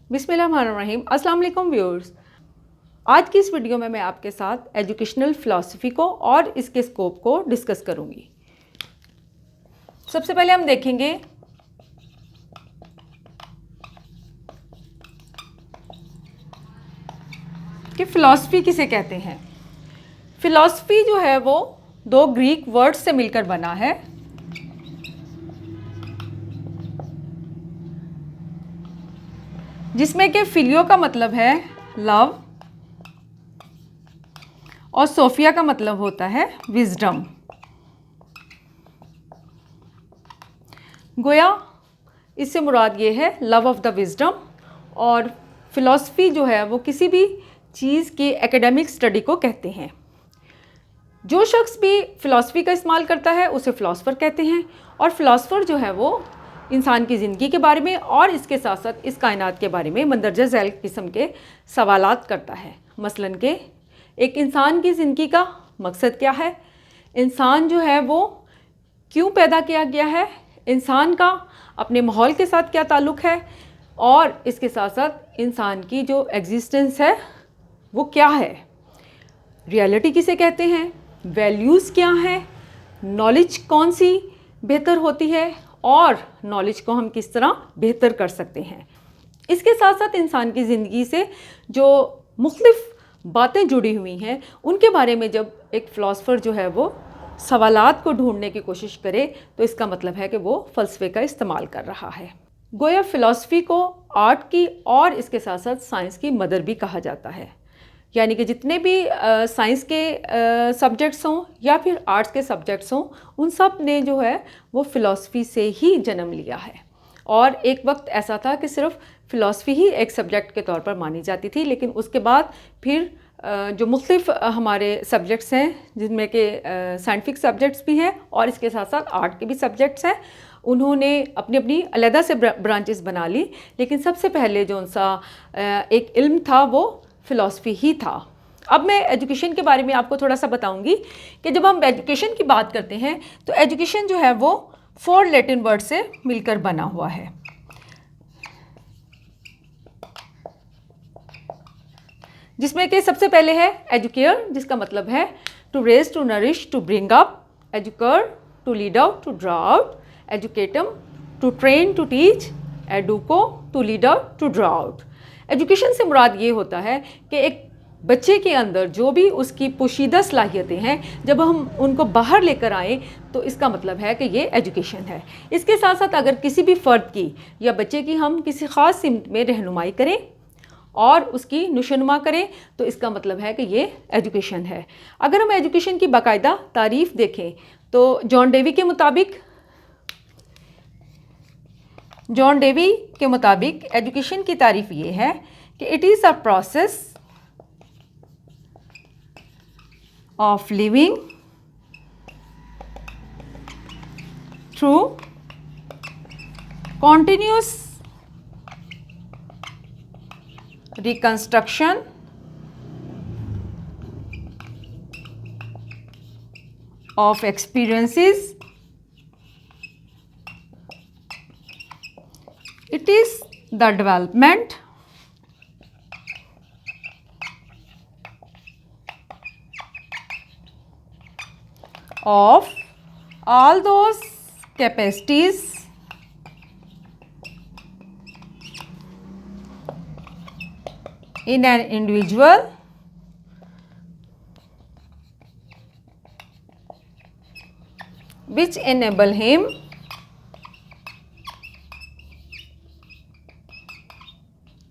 बिस्मिल्लाहिर्रहमानिर्रहीम। अस्सलाम वालेकुम व्यूअर्स। आज की इस वीडियो में मैं आपके साथ एजुकेशनल फ़िलासफ़ी को और इसके स्कोप को डिस्कस करूंगी। सबसे पहले हम देखेंगे कि फ़िलासफ़ी किसे कहते हैं। फ़िलासफ़ी जो है वो दो ग्रीक वर्ड्स से मिलकर बना है, जिसमें कि फिलियो का मतलब है लव और सोफिया का मतलब होता है विजडम। गोया इससे मुराद ये है लव ऑफ द विजडम, और फिलॉसफी जो है वो किसी भी चीज़ की एकेडमिक स्टडी को कहते हैं। जो शख्स भी फ़िलासफ़ी का इस्तेमाल करता है उसे फ़िलासफ़र कहते हैं, और फ़िलासफ़र जो है वो इंसान की ज़िंदगी के बारे में और इसके साथ साथ इस कायनात के बारे में मंदरजा झैल किस्म के सवालात करता है। मसलन के एक इंसान की ज़िंदगी का मकसद क्या है, इंसान जो है वो क्यों पैदा किया गया है, इंसान का अपने माहौल के साथ क्या ताल्लुक़ है, और इसके साथ साथ इंसान की जो एग्जिस्टेंस है वो क्या है, रियलिटी किसे कहते हैं, वैल्यूज़ क्या हैं, नॉलेज कौन सी बेहतर होती है और नॉलेज को हम किस तरह बेहतर कर सकते हैं। इसके साथ साथ इंसान की ज़िंदगी से जो मुख्तलिफ़ बातें जुड़ी हुई हैं उनके बारे में जब एक फ़िलासफ़र जो है वो सवालात को ढूंढने की कोशिश करे तो इसका मतलब है कि वो फ़लसफ़े का इस्तेमाल कर रहा है। गोया फ़िलासफ़ी को आर्ट की और इसके साथ साथ साइंस की मदर भी कहा जाता है, यानी कि जितने भी साइंस के सब्जेक्ट्स हों या फिर आर्ट्स के सब्जेक्ट्स हों, उन सब ने जो है वो फ़िलासफ़ी से ही जन्म लिया है। और एक वक्त ऐसा था कि सिर्फ फ़िलासफ़ी ही एक सब्जेक्ट के तौर पर मानी जाती थी, लेकिन उसके बाद फिर जो मुख्तलिफ़ हमारे सब्जेक्ट्स हैं, जिनमें कि साइंटिफिक सब्जेक्ट्स भी हैं और इसके साथ साथ आर्ट के भी सब्जेक्ट्स हैं, उन्होंने अपनी अपनी अलहदा से ब्रांचेस बना ली। लेकिन सबसे पहले जो उनसा एक इल्म था वो फ़िलासफ़ी ही था। अब मैं एजुकेशन के बारे में आपको थोड़ा सा बताऊंगी कि जब हम एजुकेशन की बात करते हैं तो एजुकेशन जो है वो 4 लैटिन वर्ड से मिलकर बना हुआ है, जिसमें कि सबसे पहले है एजुकेयर, जिसका मतलब है to raise, to nourish, to bring up, एजुकर to lead out, to draw out, एजुकेटम टू ट्रेन, टू टीच, एडुको to lead out, to draw out. Education से मुराद ये होता है कि एक बच्चे के अंदर जो भी उसकी पोशीदा सलाहियतें हैं, जब हम उनको बाहर लेकर आएँ तो इसका मतलब है कि ये एजुकेशन है। इसके साथ साथ अगर किसी भी फ़र्द की या बच्चे की हम किसी ख़ास सिमत में रहनुमाई करें और उसकी नुशनुमा करें तो इसका मतलब है कि ये एजुकेशन है। अगर हम एजुकेशन की बाकायदा तारीफ़ देखें तो जॉन डेवी के मुताबिक एजुकेशन की तारीफ़ ये है कि it is a process of living through continuous reconstruction of experiences. It is the development of all those capacities in an individual which enable him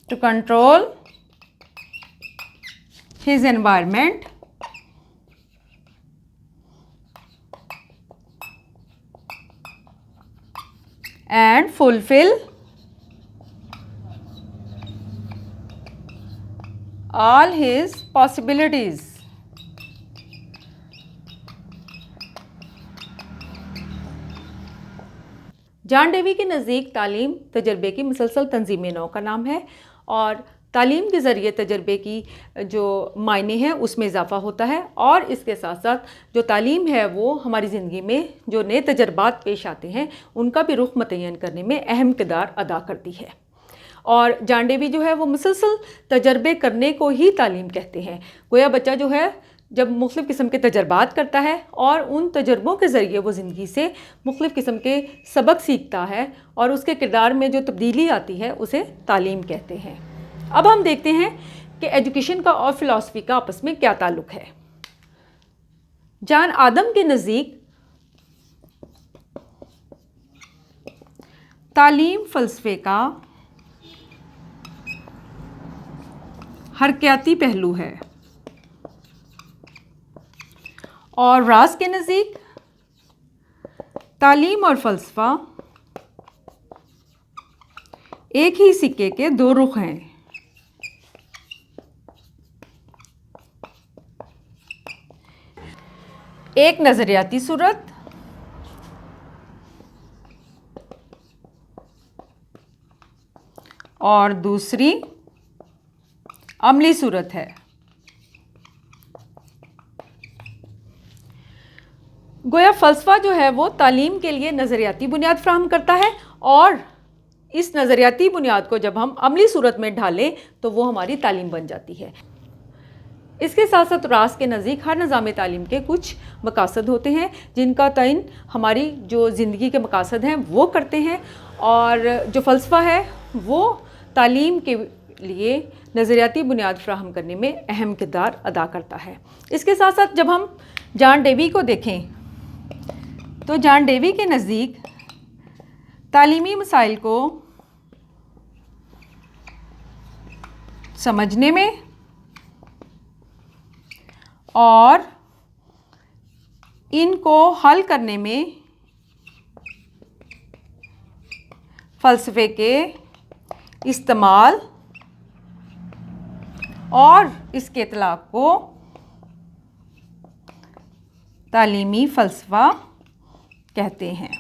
to control his environment and fulfill all his possibilities. John Dewey के नज़दीक तालीम तजर्बे की मुसलसल तंजीम नौ का नाम है, और तालीम के ज़रिए तजर्बे की जो मायने हैं उसमें इजाफ़ा होता है, और इसके साथ साथ जो तालीम है वो हमारी ज़िंदगी में जो नए तजर्बात पेश आते हैं उनका भी रुख मुतय्यन करने में अहम किरदार अदा करती है। और जॉन डेवी जो है वो मुसलसल तजर्बे करने को ही तालीम कहते हैं। गोया बच्चा जो है जब मुख्तलिफ़ किस्म के तजर्बात करता है और उन तजर्बों के ज़रिए वो ज़िंदगी से मुख्तलिफ़ किस्म के सबक सीखता है और उसके किरदार में जो तब्दीली आती है उसे तालीम कहते हैं। अब हम देखते हैं कि एजुकेशन का और फ़िलासफ़ी का आपस में क्या ताल्लुक़ है। जॉन आदम के नज़दीक तालीम फ़लसफ़े का हरकयाती पहलू है और रास के नज़दीक तालीम और फ़लसफ़ा एक ही सिक्के के दो रुख हैं। एक नज़रियाती सूरत और दूसरी अमली सूरत है। गोया फ़लसफ़ा जो है वो तालीम के लिए नज़रियाती बुनियाद फ़राहम करता है और इस नज़रियाती बुनियाद को जब हम अमली सूरत में ढालें तो वो हमारी तालीम बन जाती है। इसके साथ साथ रास के नज़दीक हर निज़ाम तालीम के कुछ मकासद होते हैं जिनका तयन हमारी जो ज़िंदगी के मकासद हैं वो करते हैं और जो फ़लसफ़ा है वो तालीम के लिए नज़रियाती बुनियाद फ़राहम करने में अहम किरदार अदा करता है। इसके साथ साथ जब हम जॉन डेवी को देखें तो जॉन डेवी के नज़दीक तालीमी मसाइल को समझने में और इनको हल करने में फ़लसफ़े के इस्तेमाल और इसके इतलाक़ को तालीमी फ़लसफ़ा कहते हैं।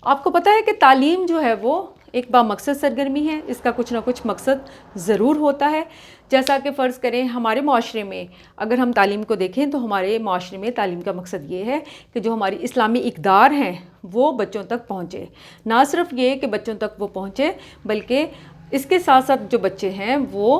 आपको पता है कि तालीम जो है वो एक बामकसद सरगर्मी है, इसका कुछ ना कुछ मकसद ज़रूर होता है। जैसा कि फ़र्ज़ करें हमारे माशरे में अगर हम तालीम को देखें तो हमारे माशरे में तालीम का मकसद ये है कि जो हमारी इस्लामी इक़दार हैं वो बच्चों तक पहुँचे। ना सिर्फ ये कि बच्चों तक वो पहुँचे बल्कि इसके साथ साथ जो बच्चे हैं वो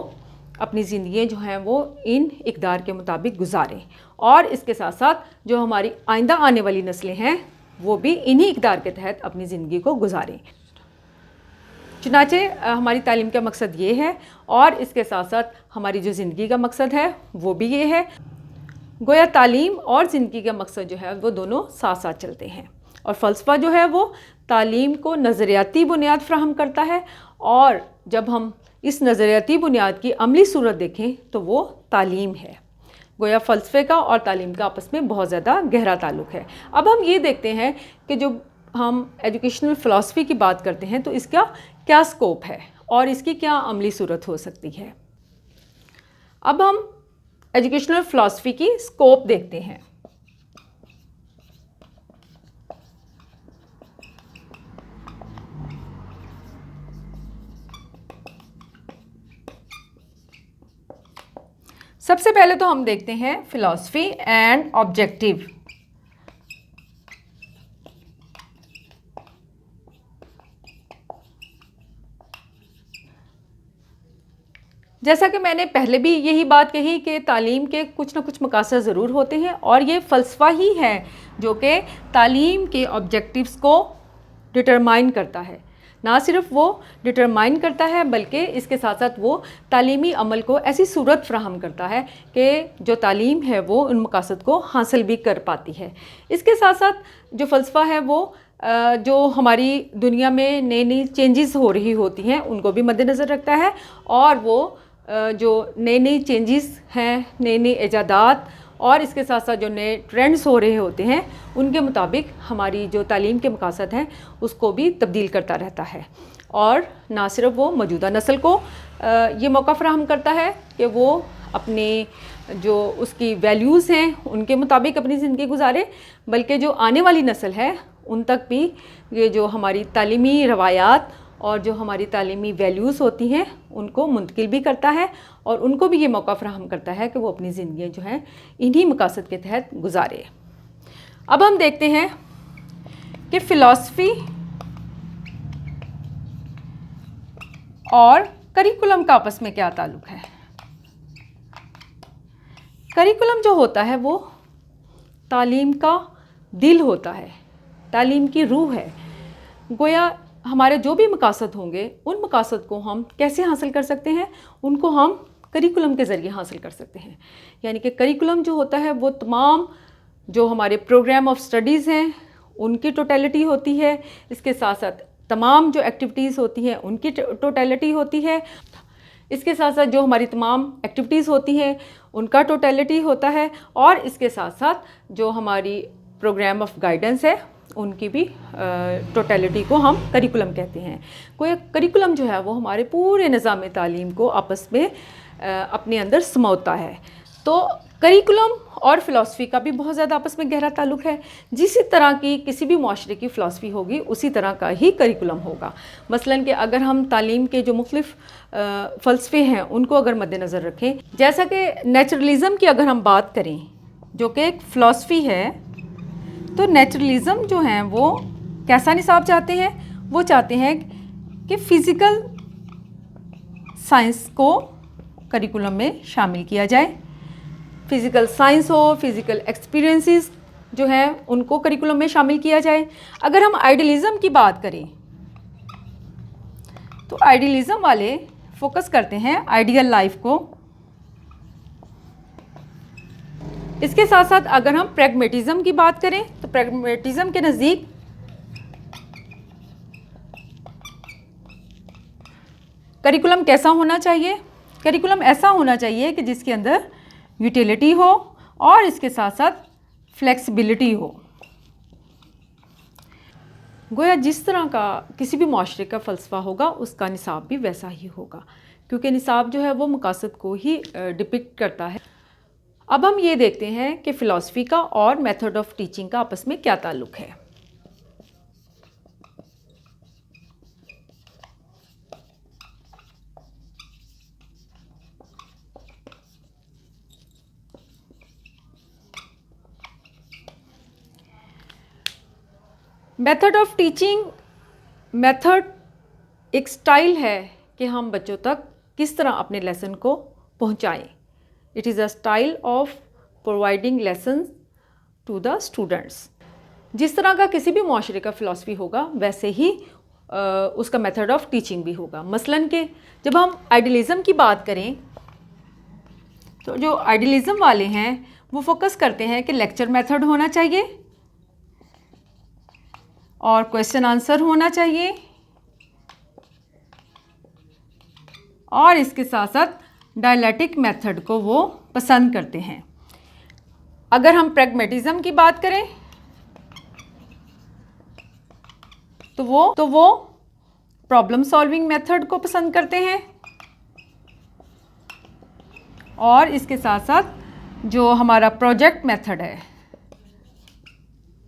अपनी ज़िंदगी जो हैं वो इन इक़दार के मुताबिक गुजारें और इसके साथ साथ जो हमारी आइंदा आने वाली नस्लें हैं वो भी इन्हीं इक़दार के तहत अपनी ज़िंदगी को गुजारें। चुनाचे हमारी तालीम का मकसद ये है और इसके साथ साथ हमारी जो ज़िंदगी का मकसद है वो भी ये है। गोया तालीम और ज़िंदगी का मकसद जो है वो दोनों साथ साथ चलते हैं और फ़लसफ़ा जो है वो तालीम को नज़रियाती बुनियाद फ़राहम करता है और जब हम इस नज़रियाती बुनियाद की अमली सूरत देखें तो वो तालीम है। गोया फ़लसफ़े का और तालीम का आपस में बहुत ज़्यादा गहरा ताल्लुक़ है। अब हम ये देखते हैं कि जो हम एजुकेशनल फ़िलासफ़ी की बात करते हैं तो इसका क्या स्कोप है और इसकी क्या अमली सूरत हो सकती है। अब हम एजुकेशनल फ़िलासफ़ी की स्कोप देखते हैं। सबसे पहले तो हम देखते हैं फ़िलासफ़ी एंड ऑब्जेक्टिव। जैसा कि मैंने पहले भी यही बात कही कि तालीम के कुछ ना कुछ मकासद ज़रूर होते हैं और ये फ़लसफ़ा ही है जो कि तालीम के ऑब्जेक्टिव्स को डिटरमाइन करता है। ना सिर्फ वो डिटरमाइन करता है बल्कि इसके साथ साथ वो तालीमी अमल को ऐसी सूरत फ़राहम करता है कि जो तालीम है वो उन मकासद को हासिल भी कर पाती है। इसके साथ साथ जो फ़लसफ़ा है वो जो हमारी दुनिया में नई नई चेंजेस हो रही होती हैं उनको भी मद्देनज़र रखता है और वो जो नई नई चेंजेस हैं, नई नई इजादात और इसके साथ साथ जो नए ट्रेंड्स हो रहे होते हैं उनके मुताबिक हमारी जो तालीम के मकासद हैं उसको भी तब्दील करता रहता है। और ना सिर्फ वो मौजूदा नस्ल को ये मौका फ़राहम करता है कि वो अपने जो उसकी वैल्यूज़ हैं उनके मुताबिक अपनी ज़िंदगी गुजारे, बल्कि जो आने वाली नस्ल है उन तक भी ये जो हमारी तालीमी रवायात और जो हमारी तालीमी वैल्यूज़ होती हैं उनको मुंतकिल भी करता है और उनको भी ये मौका फ़राहम करता है कि वो अपनी ज़िंदगी जो हैं इन्हीं मकासद के तहत गुजारे। अब हम देखते हैं कि फ़िलॉसफ़ी और करिकुलम का आपस में क्या ताल्लुक़ है। करिकुलम जो होता है वो तालीम का दिल होता है, तालीम की रूह है। गोया हमारे जो भी मकासद होंगे उन मकासद को हम कैसे हासिल कर सकते हैं, उनको हम करिकुलम के ज़रिए हासिल कर सकते हैं। यानी कि करिकुलम जो होता है वो तमाम जो हमारे प्रोग्राम ऑफ स्टडीज़ हैं उनकी टोटलिटी होती है, इसके साथ साथ तमाम जो एक्टिविटीज़ होती हैं उनकी टोटलिटी होती है, इसके साथ साथ जो हमारी तमाम एक्टिविटीज़ होती हैं उनका टोटलिटी होता है, और इसके साथ साथ जो हमारी प्रोग्राम ऑफ गाइडेंस है उनकी भी टोटलिटी को हम करिकुलम कहते हैं। कोई करिकुलम जो है वो हमारे पूरे निज़ाम तालीम को आपस में अपने अंदर समोता है। तो करिकुलम और फ़िलासफ़ी का भी बहुत ज़्यादा आपस में गहरा ताल्लुक़ है। जिस तरह की किसी भी माशरे की फ़िलासफ़ी होगी उसी तरह का ही करिकुलम होगा। मसलन कि अगर हम तालीम के जो मुख्तलिफ़ फ़लसफ़े हैं उनको अगर मद्देनज़र रखें, जैसा कि नेचुरलिज़म की अगर हम बात करें जो कि एक फ़िलासफ़ी है, तो नेचुरलिज़म जो हैं वो कैसा निसाब चाहते हैं, वो चाहते हैं कि फ़िज़िकल साइंस को करिकुलम में शामिल किया जाए। फ़िज़िकल साइंस हो, फ़िज़िकल एक्सपीरियंसेस जो हैं उनको करिकुलम में शामिल किया जाए। अगर हम आइडियलिज़म की बात करें तो आइडियलिज़म वाले फोकस करते हैं आइडियल लाइफ को। इसके साथ साथ अगर हम प्रैग्मेटिज़म की बात करें तो प्रैग्मेटिज़म के नज़दीक करिकुलम कैसा होना चाहिए, करिकुलम ऐसा होना चाहिए कि जिसके अंदर यूटिलिटी हो और इसके साथ साथ फ्लेक्सिबिलिटी हो। गोया जिस तरह का किसी भी माशरे का फ़लसफ़ा होगा उसका निसाब भी वैसा ही होगा, क्योंकि निसाब जो है वो मकासद को ही डिपिक्ट करता है। अब हम ये देखते हैं कि फ़िलासफ़ी का और मेथड ऑफ टीचिंग का आपस में क्या ताल्लुक़ है। मेथड ऑफ टीचिंग, मेथड एक स्टाइल है कि हम बच्चों तक किस तरह अपने लेसन को पहुंचाएं। It is a style of providing lesson to the students. जिस तरह का किसी भी माशरे का फ़िलासफ़ी होगा वैसे ही उसका मेथड ऑफ टीचिंग भी होगा। मसलन कि जब हम आइडियलिज़म की बात करें तो जो आइडियलिज़म वाले हैं वो फोकस करते हैं कि लेक्चर मेथड होना चाहिए और क्वेश्चन आंसर होना चाहिए, और इसके साथ साथ डायलैक्टिक मेथड को वो पसंद करते हैं। अगर हम प्रैग्मेटिज़म की बात करें तो वो प्रॉब्लम सॉल्विंग मेथड को पसंद करते हैं, और इसके साथ साथ जो हमारा प्रोजेक्ट मेथड है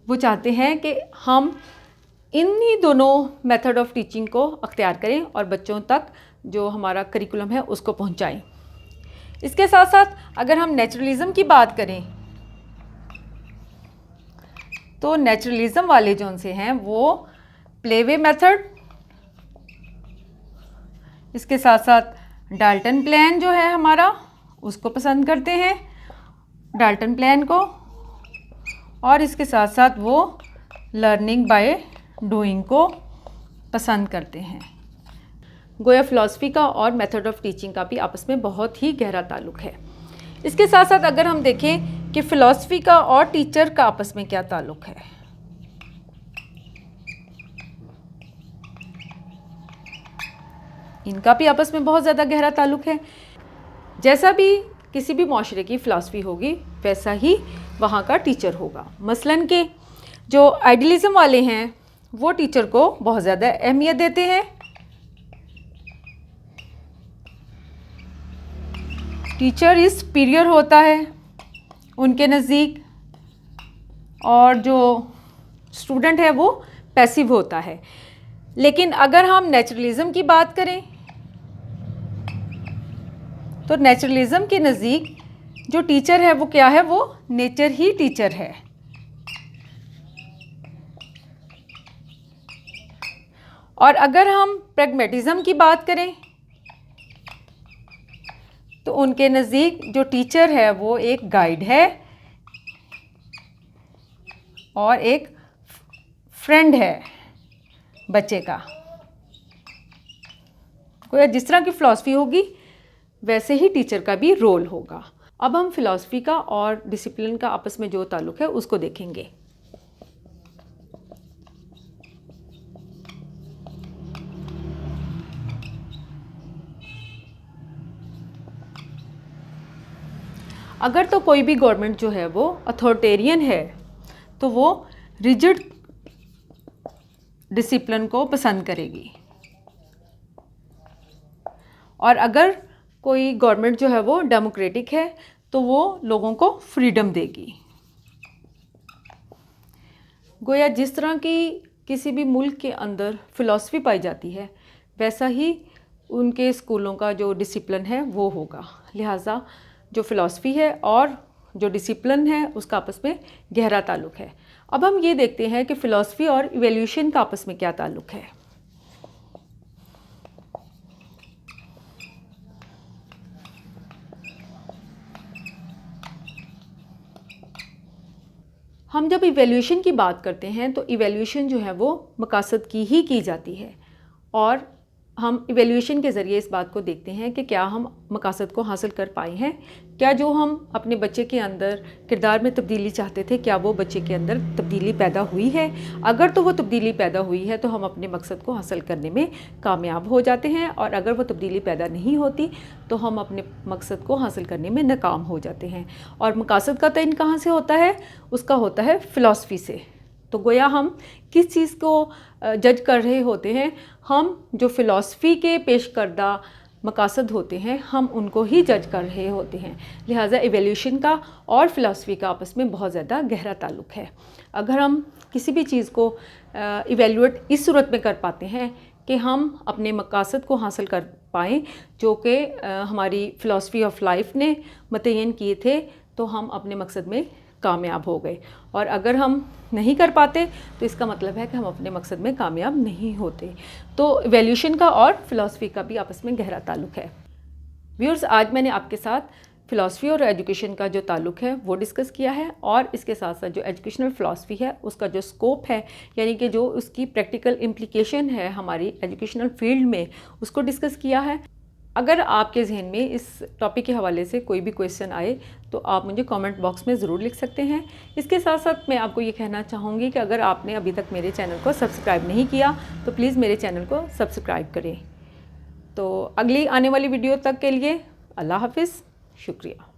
वो चाहते हैं कि हम इन्हीं दोनों मेथड ऑफ टीचिंग को अख्तियार करें और बच्चों तक जो हमारा करिकुलम है उसको पहुंचाएं। इसके साथ साथ अगर हम नेचुरलिज़म की बात करें तो नेचुरलिज़म वाले जो उनसे हैं वो प्लेवे मेथड, इसके साथ साथ डाल्टन प्लान जो है हमारा उसको पसंद करते हैं, डाल्टन प्लान को, और इसके साथ साथ वो लर्निंग बाय डूइंग को पसंद करते हैं। गोया फ़िलासफ़ी का और मेथड ऑफ टीचिंग का भी आपस में बहुत ही गहरा ताल्लुक़ है। इसके साथ साथ अगर हम देखें कि फ़िलासफ़ी का और टीचर का आपस में क्या ताल्लुक़ है, इनका भी आपस में बहुत ज़्यादा गहरा ताल्लुक़ है। जैसा भी किसी भी माशरे की फ़िलासफ़ी होगी वैसा ही वहाँ का टीचर होगा। मसलन के जो आइडियलिज़म वाले हैं वो टीचर को बहुत ज़्यादा अहमियत देते हैं, टीचर इज़ सुपीरियर होता है उनके नज़दीक, और जो स्टूडेंट है वो पैसिव होता है। लेकिन अगर हम नेचुरलिज़म की बात करें तो नेचुरलिज़म के नज़दीक जो टीचर है वो क्या है, वो नेचर ही टीचर है। और अगर हम प्रैग्मेटिज्म की बात करें तो उनके नज़दीक जो टीचर है वो एक गाइड है और एक फ्रेंड है बच्चे का। कोई जिस तरह की फ़िलॉसफी होगी वैसे ही टीचर का भी रोल होगा। अब हम फ़िलॉसफी का और डिसिप्लिन का आपस में जो ताल्लुक़ है उसको देखेंगे। अगर तो कोई भी गवर्नमेंट जो है वो अथॉरिटेरियन है तो वो रिजिड डिसिप्लिन को पसंद करेगी, और अगर कोई गवर्नमेंट जो है वो डेमोक्रेटिक है तो वो लोगों को फ्रीडम देगी। गोया जिस तरह की किसी भी मुल्क के अंदर फ़िलॉसफी पाई जाती है वैसा ही उनके स्कूलों का जो डिसिप्लिन है वो होगा। लिहाजा जो फ़िलॉसफी है और जो डिसिप्लिन है उसका आपस में गहरा ताल्लुक़ है। अब हम ये देखते हैं कि फ़िलॉसफी और इवैल्यूएशन का आपस में क्या ताल्लुक़ है। हम जब इवैल्यूएशन की बात करते हैं तो इवैल्यूएशन जो है वो मकासद की जाती है, और हम इवैल्यूएशन के ज़रिए इस बात को देखते हैं कि क्या हम मकासद को हासिल कर पाए हैं, क्या जो हम अपने बच्चे के अंदर किरदार में तब्दीली चाहते थे क्या वो बच्चे के अंदर तब्दीली पैदा हुई है। अगर तो वो तब्दीली पैदा हुई है तो हम अपने मकसद को हासिल करने में कामयाब हो जाते हैं, और अगर वो तब्दीली पैदा नहीं होती तो हम अपने मकसद को हासिल करने में नाकाम हो जाते हैं। और मकासद का तयन कहाँ से होता है? उसका होता है फ़िलॉसफी से। तो गोया हम किस चीज़ को जज कर रहे होते हैं, हम जो फ़िलॉसफी के पेश करदा मकासद होते हैं हम उनको ही जज कर रहे होते हैं। लिहाजा इवैल्यूएशन का और फ़िलॉसफी का आपस में बहुत ज़्यादा गहरा ताल्लुक़ है। अगर हम किसी भी चीज़ को इवैल्यूएट इस सूरत में कर पाते हैं कि हम अपने मकासद को हासिल कर पाएँ जो कि हमारी फ़िलॉसफी ऑफ लाइफ ने मुतय्यन किए थे, तो हम अपने मकसद में कामयाब हो गए। और अगर हम नहीं कर पाते तो इसका मतलब है कि हम अपने मकसद में कामयाब नहीं होते। तो इवैल्यूएशन का और फ़िलॉसफी का भी आपस में गहरा ताल्लुक़ है। व्यूअर्स, आज मैंने आपके साथ फ़िलॉसफी और एजुकेशन का जो ताल्लुक़ है वो डिस्कस किया है, और इसके साथ साथ जो एजुकेशनल फ़िलॉसफी है उसका जो स्कोप है, यानी कि जो उसकी प्रैक्टिकल इम्प्लीकेशन है हमारी एजुकेशनल फील्ड में, उसको डिस्कस किया है। अगर आपके जहन में इस टॉपिक के हवाले से कोई भी क्वेश्चन आए तो आप मुझे कमेंट बॉक्स में ज़रूर लिख सकते हैं। इसके साथ साथ मैं आपको ये कहना चाहूँगी कि अगर आपने अभी तक मेरे चैनल को सब्सक्राइब नहीं किया तो प्लीज़ मेरे चैनल को सब्सक्राइब करें। तो अगली आने वाली वीडियो तक के लिए अल्लाह हाफ़िज़, शुक्रिया।